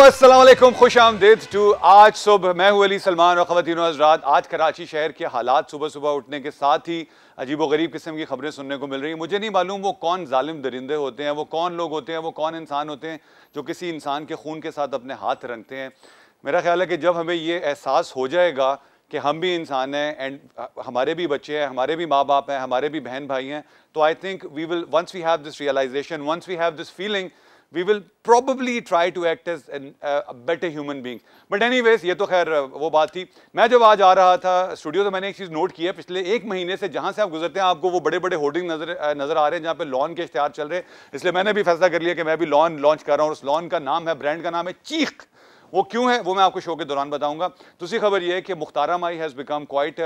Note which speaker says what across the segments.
Speaker 1: अस्सलाम वालेकुम, खुश आमदीद टू आज सुबह। मैं हूं अली सलमान और ख़वातीन और हज़रात, आज कराची शहर के हालात सुबह सुबह उठने के साथ ही अजीब व गरीब किस्म की खबरें सुनने को मिल रही हैं। मुझे नहीं मालूम वो कौन जालिम दरिंदे होते हैं, वो कौन लोग होते हैं, वो कौन इंसान होते हैं जो किसी इंसान के खून के साथ अपने हाथ रंगते हैं। मेरा ख्याल है कि जब हमें ये एहसास हो जाएगा कि हम भी इंसान हैं एंड हमारे भी बच्चे हैं, हमारे भी माँ बाप हैं, हमारे भी बहन भाई हैं, तो I think we will once we have this realization, once we have this feeling, we will probably try to act as a better human being. But anyways, ये तो खैर वो बात थी। मैं जब आज आ रहा था स्टूडियो तो मैंने एक चीज़ नोट की है, पिछले एक महीने से जहाँ से आप गुजरते हैं आपको वो बड़े बड़े होर्डिंग नज़र आ रहे हैं जहाँ पे लॉन के इश्तिहार चल रहे हैं। इसलिए मैंने भी फैसला कर लिया कि मैं भी लॉन लॉन्च कर रहा हूँ। उस लॉन का नाम है, ब्रांड का नाम है चीख। वो क्यों है वो मैं आपको शो के दौरान बताऊंगा। दूसरी खबर ये है कि Mukhtaran Mai has become quite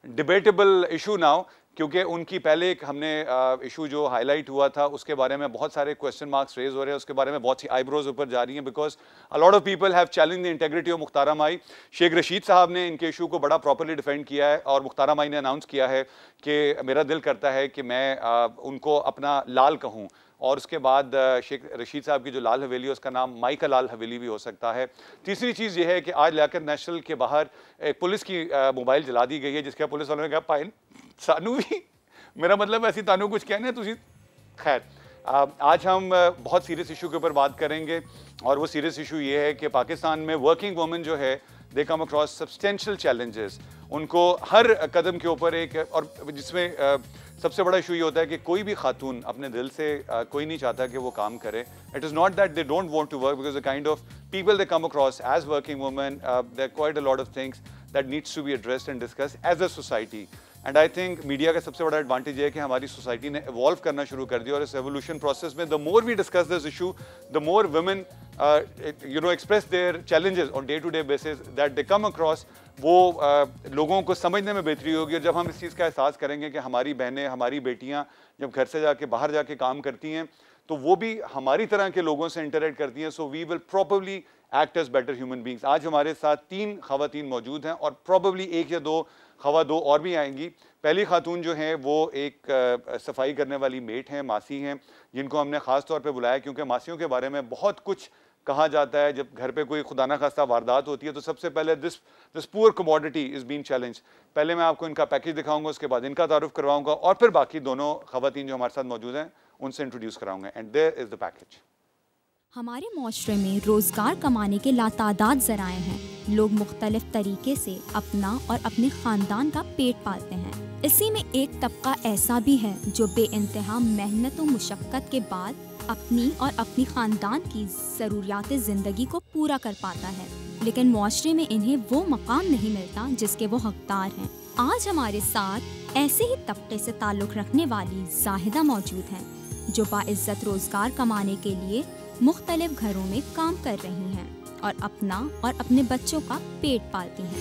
Speaker 1: debatable issue now, क्योंकि उनकी पहले एक हमने इशू जो हाईलाइट हुआ था उसके बारे में बहुत सारे क्वेश्चन मार्क्स रेज हो रहे हैं, उसके बारे में बहुत सी आईब्रोज ऊपर जा रही हैं because a lot of people have challenge the integrity of Mukhtaran Mai. Sheikh Rashid साहब ने इनके इशू को बड़ा प्रॉपर्ली डिफेंड किया है और मुख्तारा माई ने अनाउंस किया है कि मेरा दिल करता है कि मैं उनको अपना लाल कहूँ, और उसके बाद शेख रशीद साहब की जो लाल हवेली है उसका नाम माई का लाल हवेली भी हो सकता है। तीसरी चीज़ ये है कि आज लियाकत नेशनल के बाहर एक पुलिस की मोबाइल जला दी गई है, जिसके पुलिस वालों ने कहा पाइन सानू भी, मेरा मतलब ऐसी तानू कुछ कहने तुझी। खैर, आज हम बहुत सीरियस इशू के ऊपर बात करेंगे और वो सीरियस इशू ये है कि पाकिस्तान में वर्किंग वुमेन जो है दे कम अक्रॉस सब्सटेंशियल चैलेंजेस। उनको हर कदम के ऊपर एक, और जिसमें सबसे बड़ा इशू ये होता है कि कोई भी खातून अपने दिल से कोई नहीं चाहता कि वो काम करे। It is not that they don't want to work, because the kind of people they come across as working women, there quite a lot of things that needs to be addressed and discuss as a society. And I think media का सबसे बड़ा advantage है कि हमारी society ने evolve करना शुरू कर दिया, और इस एवोल्यूशन प्रोसेस में the more we discuss this issue the more women express their challenges on day to day basis that they come across, वो लोगों को समझने में बेहतरी होगी। और जब हम इस चीज़ का एहसास करेंगे कि हमारी बहनें, हमारी बेटियां जब घर से जाके बाहर जाके काम करती हैं तो वो भी हमारी तरह के लोगों से इंटरेक्ट करती हैं, so we will probably act as better human beings. आज हमारे साथ 3 खवातीन मौजूद हैं और प्रॉबली 1 या 2 और भी आएंगी। पहली खातून जो हैं वो एक सफाई करने वाली मेट हैं, मासी हैं, जिनको हमने ख़ास तौर पे बुलाया क्योंकि मासियों के बारे में बहुत कुछ कहा जाता है। जब घर पे कोई खुदा ना खास्ता वारदात होती है तो सबसे पहले this poor commodity is been challenge. पहले मैं आपको इनका पैकेज दिखाऊंगा, उसके बाद इनका तारुफ करवाऊंगा और फिर बाकी दोनों खवातीन जो हमारे साथ मौजूद हैं उनसे इंट्रोड्यूस कराऊंगा। And there is the package.
Speaker 2: हमारे माशरे में रोज़गार कमाने के लातादाद ज़राए हैं। लोग मुख्तलिफ तरीके से अपना और अपने ख़ानदान का पेट पालते हैं। इसी में एक तबका ऐसा भी है जो बेइंतहा मेहनत और मुशक्क़त के बाद अपनी और अपनी ख़ानदान की ज़रूरियात ज़िंदगी को पूरा कर पाता है, लेकिन माशरे में इन्हें वो मकाम नहीं मिलता जिसके वो हकदार हैं। आज हमारे साथ ऐसे ही तबके से ताल्लुक़ रखने वाली जाहिदा मौजूद हैं जो बाइज़्ज़त रोज़गार कमाने के लिए मुख्तलिफ घरों में काम कर रही हैं और अपना और अपने बच्चों का पेट पालती हैं।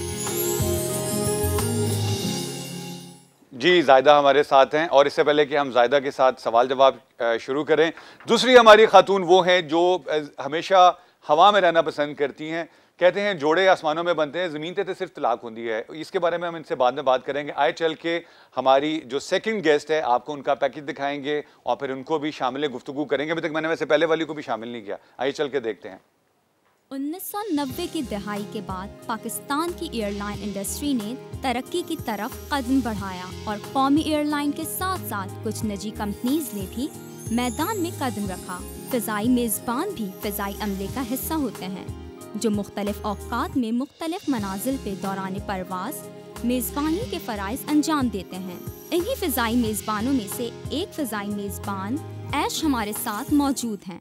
Speaker 1: जी, जायदा हमारे साथ हैं और इससे पहले कि हम जायदा के साथ सवाल जवाब शुरू करें, दूसरी हमारी खातून वो हैं जो हमेशा हवा में रहना पसंद करती हैं। कहते हैं जोड़े आसमानों में बनते हैं, ज़मीन पे सिर्फ तलाक होती है। इसके बारे में हम इनसे बाद में बात करेंगे। आए चल के हमारी जो सेकंड गेस्ट है आपको उनका पैकेज दिखाएंगे और फिर उनको भी शामिल गुफ्तगू करेंगे। अभी तक मैंने वैसे पहले वाली को भी शामिल नहीं किया, आइए चल के देखते हैं।
Speaker 2: 1990 की दहाई के बाद पाकिस्तान की एयरलाइन इंडस्ट्री ने तरक्की की तरफ कदम बढ़ाया और कौमी एयरलाइन के साथ साथ कुछ निजी कंपनीज ने भी मैदान में कदम रखा। फ़िज़ाई मेज़बान भी फ़िज़ाई अमले का हिस्सा होते हैं जो मुख्तलिफ औक़ात में मुख्तलिफ मनाजिल पे दौरान परवाज़ मेज़बानी के फ़राइज़ अंजाम देते हैं। इन्हीं फ़िज़ाई मेज़बानों में से एक फ़िज़ाई मेज़बान ऐश हमारे साथ मौजूद हैं।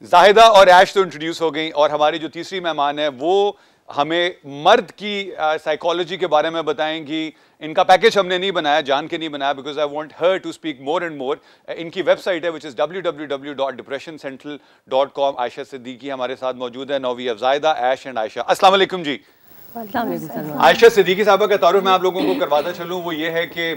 Speaker 1: जाहिदा और ऐश तो इंट्रोड्यूस हो गई और हमारी जो तीसरी मेहमान है वो हमें मर्द की साइकोलॉजी के बारे में बताएंगी। इनका पैकेज हमने नहीं बनाया, जान के नहीं बनाया, because I want her to speak more and more. इनकी वेबसाइट है which is www.depressioncentral.com। Ayesha Siddiqui हमारे साथ मौजूद है। नौवी जाहिदा, ऐश एंड आयशा, अस्सलाम वालेकुम जी। आयशा सिद्दीकी साहबा का तारुफ मैं आप लोगों को करवाता चलूँ वो ये है कि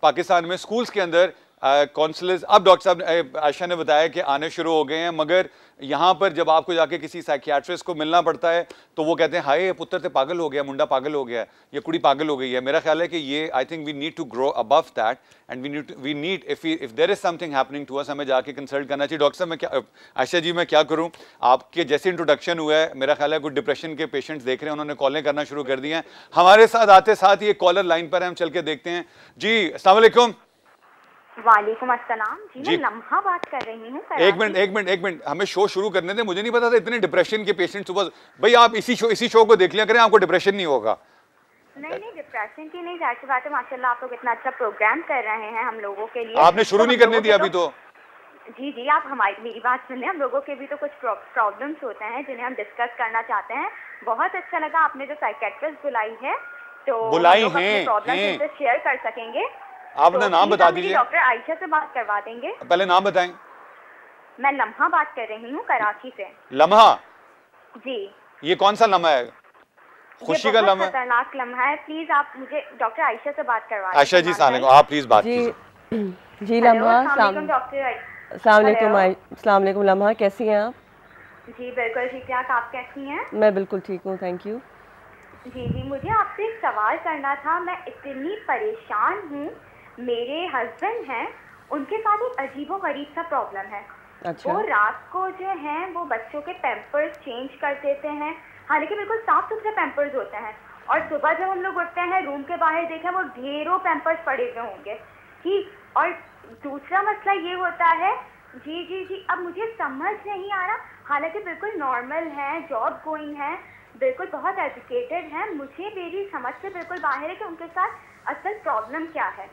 Speaker 1: पाकिस्तान में स्कूल्स के अंदर काउंसलर्स, अब डॉक्टर साहब आयशा ने बताया कि आने शुरू हो गए हैं, मगर यहाँ पर जब आपको जाके किसी साइकियाट्रिस्ट को मिलना पड़ता है तो वो कहते हैं हाय पुत्र ते पागल हो गया, मुंडा पागल हो गया, ये कुड़ी पागल हो गई है। मेरा ख्याल है कि ये I think we need to grow above that and we need if there is something happening to us, हमें जाके कंसल्ट करना चाहिए। डॉक्टर साहब मैं क्या, आयशा जी मैं क्या करूँ, आपके जैसे इंट्रोडक्शन हुआ है मेरा ख्याल है कुछ डिप्रेशन के पेशेंट्स देख रहे हैं, उन्होंने कॉलें करना शुरू कर दी हैं हमारे साथ। आते साथ ये कॉलर लाइन पर है, हम चल के देखते हैं। जी अस्सलाम वालेकुम।
Speaker 3: वालेकुम अस्सलाम जी, मैं लम्हा बात कर रही हूँ।
Speaker 1: एक मिनट हमें शो शुरू करने दें। मुझे नहीं पता था इतने डिप्रेशन के पेशेंट सुबह। भाई आप इसी शो को देख लिया करें, आपको डिप्रेशन नहीं होगा।
Speaker 3: नहीं डिप्रेशन की नहीं, जाहिर सी बात है माशाल्लाह आप लोग इतना अच्छा प्रोग्राम कर रहे हैं हम लोगों के लिए।
Speaker 1: आपने शुरू नहीं करने दिया अभी तो।
Speaker 3: जी आप मेरी बात सुनिए, हम लोगों के भी तो कुछ प्रॉब्लम्स होते हैं जिन्हें हम डिस्कस करना चाहते हैं। बहुत अच्छा लगा आपने जो साइकियाट्रिस्ट बुलाई है, तो
Speaker 1: बुलाई
Speaker 3: है शेयर कर सकेंगे।
Speaker 1: आपने तो नाम बता दीजिए।
Speaker 3: डॉक्टर आयशा से बात करवा देंगे।
Speaker 1: पहले नाम बताएं।
Speaker 3: मैं लम्हा बात कर रही हूँ कराची से।
Speaker 1: लम्हा? जी। ये कौन सा लम्हा है? खुशी का लम्हा?
Speaker 3: खतरनाक लम्हा है। प्लीज आप मुझे डॉक्टर आयशा से बात करवा।
Speaker 1: आयशा जी सलाम, आप प्लीज बात कीजिए।
Speaker 4: जी लम्हा, अस्सलाम वालेकुम लम्हा, कैसी हैं आप?
Speaker 3: जी बिल्कुल ठीक ठाक, आप कैसी हैं?
Speaker 4: मैं बिल्कुल ठीक हूँ, थैंक यू।
Speaker 3: जी मुझे आपसे एक सवाल करना था। मैं इतनी परेशान हूँ, मेरे हस्बैंड हैं, उनके साथ एक अजीबोगरीब सा प्रॉब्लम है।
Speaker 4: अच्छा।
Speaker 3: वो रात को जो हैं वो बच्चों के पैम्पर्स चेंज कर देते हैं, हालांकि बिल्कुल साफ सुथरे पैम्पर्स होते हैं, और सुबह जब हम लोग उठते हैं रूम के बाहर देखें वो ढेरों पैम्पर्स पड़े हुए होंगे। ठीक, और दूसरा मसला ये होता है जी अब मुझे समझ नहीं आ रहा, हालांकि बिल्कुल नॉर्मल है, जॉब गोइंग है, बिल्कुल बहुत एजुकेटेड हैं, मुझे मेरी समझ से बिल्कुल बाहर है कि उनके साथ असल प्रॉब्लम क्या है।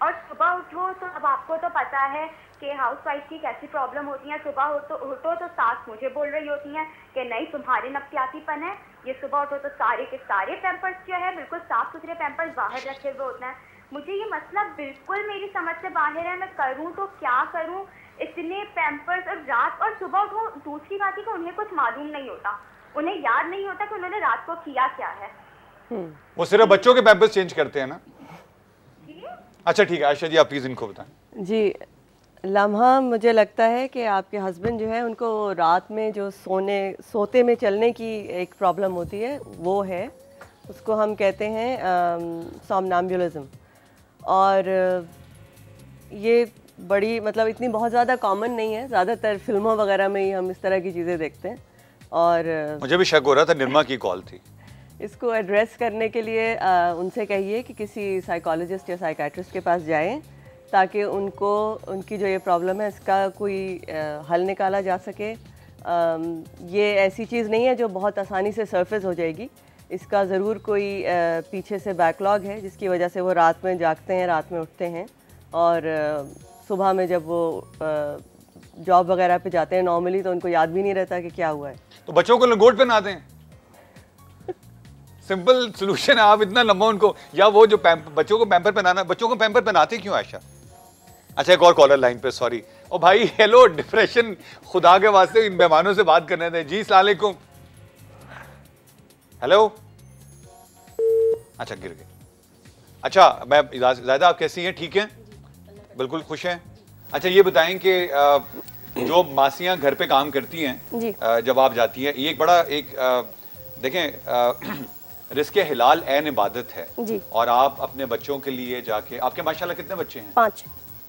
Speaker 3: और सुबह उठो तो अब आपको तो पता है कि हाउसवाइफ की कैसी प्रॉब्लम होती है। सुबह उठो तो सास मुझे बोल रही होती हैं कि नहीं तुम्हारे नफ्सियातीपन है, ये सुबह उठो तो सारे के सारे पैम्पर्स जो है बिल्कुल साफ सुथरे पैम्पर्स बाहर रखे हुए होते हैं। मुझे ये मसला बिल्कुल मेरी समझ से बाहर है, मैं करूँ तो क्या करूँ, इतने पैम्पर्स और रात, और सुबह उठो। दूसरी बात है कि उन्हें कुछ मालूम नहीं होता, उन्हें याद नहीं होता कि उन्होंने रात को किया क्या है।
Speaker 1: वो सिर्फ बच्चों के पैम्पर्स चेंज करते हैं ना? अच्छा ठीक है, आयशा जी आप प्लीज इनको बताएं।
Speaker 4: जी लम्हा, मुझे लगता है कि आपके हस्बैंड जो है उनको रात में जो सोते में चलने की एक प्रॉब्लम होती है वो है, उसको हम कहते हैं सोमनैम्बुलिज्म। और ये बड़ी मतलब इतनी बहुत ज़्यादा कॉमन नहीं है, ज़्यादातर फिल्मों वगैरह में ही हम इस तरह की चीज़ें देखते हैं। और
Speaker 1: मुझे भी शक हो रहा था निर्मा की कॉल थी।
Speaker 4: इसको एड्रेस करने के लिए उनसे कहिए कि किसी साइकोलॉजिस्ट या साइकियाट्रिस्ट के पास जाएं, ताकि उनको उनकी जो ये प्रॉब्लम है इसका कोई हल निकाला जा सके। ये ऐसी चीज़ नहीं है जो बहुत आसानी से सरफेस हो जाएगी, इसका ज़रूर कोई पीछे से बैकलॉग है जिसकी वजह से वो रात में जागते हैं, रात में उठते हैं, और सुबह में जब वो जॉब वगैरह पे जाते हैं नॉर्मली तो उनको याद भी नहीं रहता कि क्या हुआ है।
Speaker 1: तो बच्चों को लंगोट पहना दें, सिंपल सॉल्यूशन है। आप इतना लंबा उनको, या वो जो बच्चों को पैम्पर पहनाना, बच्चों को पैम्पर पहनाते क्यों आयशा? अच्छा एक और कॉलर लाइन पे, सॉरी। ओ भाई हेलो, डिप्रेशन, खुदा के वास्ते इन मेहमानों से बात करने दें। जी अस्सलाम वालेकुम। हेलो, अच्छा गिर गए। अच्छा मैं ज़ायदा, आप कैसी हैं? ठीक हैं, बिल्कुल खुश हैं। अच्छा ये बताएं कि जो मासियां घर पे काम करती हैं जब आप जाती हैं, ये एक बड़ा देखें रिस्क हिलाल ऐन इबादत है जी। और आप अपने बच्चों के लिए जाके, आपके माशाल्लाह कितने बच्चे हैं?
Speaker 4: 5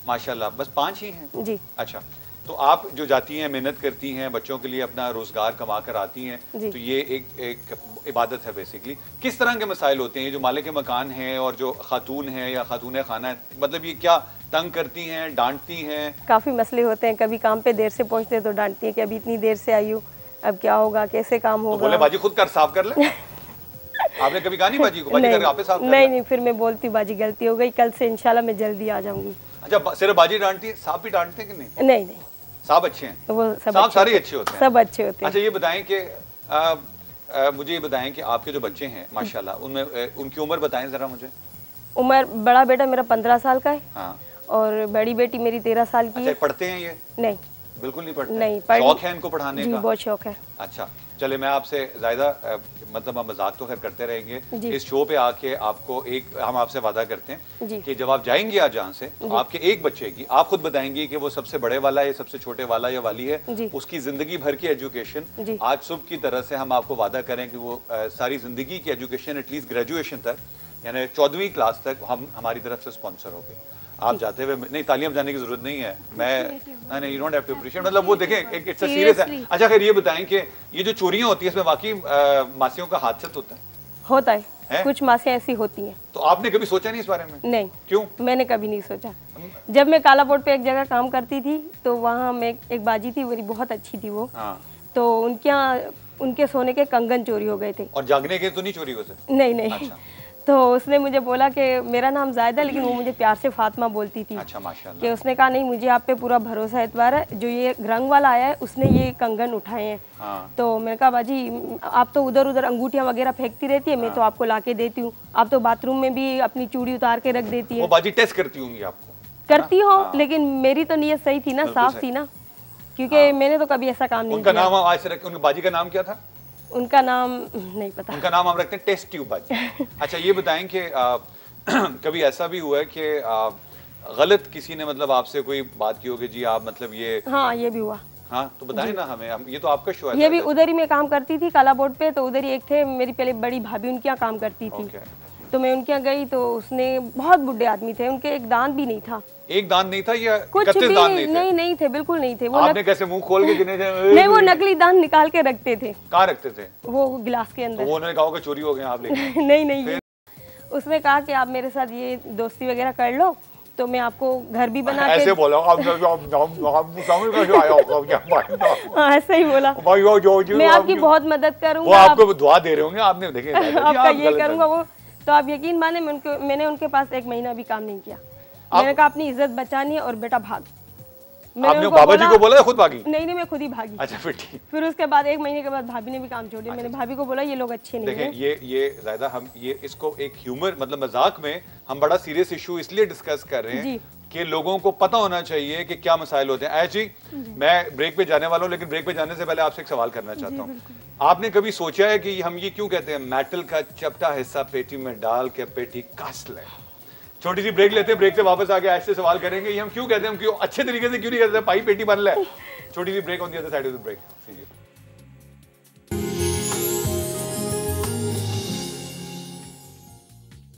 Speaker 1: माशाल्लाह, बस 5 ही हैं
Speaker 4: जी।
Speaker 1: अच्छा, तो आप जो जाती हैं, मेहनत करती हैं, बच्चों के लिए अपना रोजगार कमा कर आती हैं, तो ये एक इबादत है बेसिकली। किस तरह के मसाइल होते हैं जो मालिक मकान है और जो खातून है या खातून खाना है, मतलब ये क्या तंग करती हैं, डांटती हैं?
Speaker 5: काफ़ी मसले होते हैं, कभी काम पे देर से पहुंचते तो डांटती हैं कि अभी इतनी देर से आई हूँ, अब क्या होगा, कैसे काम होगा।
Speaker 1: तो बोले बाजी खुद कर साफ कर ले। आपने कभी कहा नहीं बाजी को, बाजी कर आप साफ कर?
Speaker 5: नहीं, फिर मैं बोलती बाजी गलती हो गई, कल से इंशाल्लाह मैं जल्दी आ जाऊंगी।
Speaker 1: अच्छा सिर्फ बाजी डांटती है, साफ भी डांटते हैं कि नहीं?
Speaker 5: नहीं,
Speaker 1: साफ अच्छे हैं,
Speaker 5: वो
Speaker 1: साफ सारे अच्छे होते हैं,
Speaker 5: सब अच्छे होते हैं।
Speaker 1: अच्छा ये बताएं कि मुझे ये बताएं कि आपके जो बच्चे हैं माशाल्लाह, उनमें उनकी उम्र बताएं जरा मुझे।
Speaker 5: उम्र, बड़ा बेटा मेरा 15 साल का है,
Speaker 1: हाँ,
Speaker 5: और बड़ी बेटी मेरी 13 साल की है।
Speaker 1: पढ़ते हैं ये?
Speaker 5: नहीं,
Speaker 1: बिल्कुल नहीं पढ़ते।
Speaker 5: नहीं,
Speaker 1: शौक है इनको पढ़ाने का?
Speaker 5: बहुत शौक है।
Speaker 1: अच्छा चले, मैं आपसे ज़ायदा मतलब हम मजाक तो खैर करते रहेंगे,
Speaker 5: जी।
Speaker 1: इस शो पे आके आपको हम आपसे वादा करते हैं
Speaker 5: जी।
Speaker 1: कि जब आप जाएंगे आज यहाँ से तो आपके एक बच्चे की आप खुद बताएंगी कि वो सबसे बड़े वाला है, सबसे छोटे वाला या वाली है,
Speaker 5: जी।
Speaker 1: उसकी जिंदगी भर की एजुकेशन आज सुबह की तरह से हम आपको वादा करें कि वो सारी जिंदगी की एजुकेशन एटलीस्ट ग्रेजुएशन तक यानी 14वीं क्लास तक हम हमारी तरफ से स्पॉन्सर हो गए। आप जाते हुए नहीं तालीम जाने की जरूरत नहीं है, मैं नहीं, you don't have to appreciate, मतलब वो देखें एक इट्स अ सीरियस है। अच्छा खैर ये बताएं कि ये जो चोरियां होती है इसमें वाकई मासियों का हाथ से होता है?
Speaker 5: कुछ मासियाँ ऐसी होती हैं।
Speaker 1: तो आपने कभी सोचा नहीं इस बारे में?
Speaker 5: नहीं।
Speaker 1: क्यों?
Speaker 5: मैंने कभी नहीं सोचा। जब मैं काला बोर्ड पे एक जगह काम करती थी तो वहाँ मैं एक बाजी थी, मेरी बहुत अच्छी थी वो।
Speaker 1: हाँ।
Speaker 5: तो उनके सोने के कंगन चोरी हो गए थे।
Speaker 1: और जागने के तो नहीं चोरी हो सकते?
Speaker 5: नहीं।
Speaker 1: अच्छा।
Speaker 5: तो उसने मुझे बोला कि मेरा नाम जायदा है, लेकिन वो मुझे प्यार से फातिमा बोलती थी।
Speaker 1: अच्छा, माशाल्लाह।
Speaker 5: कि उसने कहा नहीं मुझे आप पे पूरा भरोसा है, एतबार है, जो ये रंग वाला आया है उसने ये कंगन उठाए हैं।
Speaker 1: हाँ।
Speaker 5: तो मैंने कहा बाजी आप तो उधर उधर अंगूठियाँ वगैरह फेंकती रहती है, मैं तो आपको ला के देती हूँ, आप तो बाथरूम में भी अपनी चूड़ी उतार के रख देती है।
Speaker 1: वो बाजी टेस्ट करती होंगी आपको?
Speaker 5: करती हो, लेकिन मेरी तो नीयत सही थी ना, साफ थी ना, क्योंकि मैंने तो कभी ऐसा काम नहीं
Speaker 1: उनका
Speaker 5: किया।
Speaker 1: नाम आज से रखें, उनकी बाजी का नाम क्या था?
Speaker 5: उनका नाम नहीं पता।
Speaker 1: उनका नाम हम रखते हैं टेस्ट ट्यूब बाजी। अच्छा ये बताएं कि कभी ऐसा भी हुआ है कि गलत किसी ने मतलब आपसे कोई बात की होगी जी आप मतलब ये?
Speaker 5: हाँ ये भी हुआ।
Speaker 1: हाँ तो बताएं ना हमें, ये तो आपका शो है।
Speaker 5: ये भी उधर ही मैं काम करती थी काला बोर्ड पे, तो उधर ही एक थे मेरी पहले बड़ी भाभी, उनके यहाँ काम करती थी। तो मैं उनके यहाँ गई तो उसने, बहुत बुढ़े आदमी थे, उनके एक दांत भी नहीं था।
Speaker 1: एक दांत नहीं था या
Speaker 5: कुछ भी नहीं थे, बिल्कुल नहीं थे। वो
Speaker 1: आपने कैसे मुंह खोल के गिने थे?
Speaker 5: नहीं, वो नकली दांत निकाल के रखते थे।
Speaker 1: कहाँ रखते थे?
Speaker 5: वो गिलास के अंदर।
Speaker 1: तो वो उन्होंने कहा कि चोरी हो गए आप लेके?
Speaker 5: नहीं, उसने कहा कि आप मेरे साथ ये दोस्ती वगैरह कर लो तो मैं आपको घर भी बना के
Speaker 1: ऐसे बोला
Speaker 5: ऐसे ही बोला मैं आपकी बहुत मदद करूंगा।
Speaker 1: वो आपको दुआ दे रहे होंगे, आपने देखे
Speaker 5: आपका ये करूंगा वो। तो आप यकीन माने मैंने उनके पास 1 महीना भी काम नहीं किया। मैंने कहा अपनी इज्जत बचानी है और बेटा भाग।
Speaker 1: आपने बाबा जी को बोला या खुद भागी?
Speaker 5: नहीं, मैं खुद ही भागी।
Speaker 1: अच्छा फिर ठीक।
Speaker 5: फिर उसके बाद 1 महीने के बाद भाभी ने भी काम छोड़ दिया। मैंने भाभी को बोला ये लोग अच्छे नहीं हैं।
Speaker 1: देखें ये जायदा हम ये इसको एक ह्यूमर मतलब मजाक में हम बड़ा सीरियस इशू इसलिए डिस्कस कर रहे हैं कि लोगों को पता होना चाहिए कि क्या मसाइल होते हैं। जी मैं ब्रेक पे जाने वाला हूँ, लेकिन ब्रेक पे जाने से पहले आपसे एक सवाल करना चाहता हूँ। आपने कभी सोचा है कि हम ये क्यों कहते हैं मेटल का चपटा हिस्सा पेटी में डाल के पेटी काट ले? छोटी सी ब्रेक लेते हैं, ब्रेक से वापस आके ऐसे सवाल करेंगे ये हम क्यों कहते हैं, हम क्यों अच्छे तरीके से क्यों नहीं कहते पाई पेटी बन ले। छोटी सी break on the other side of the break.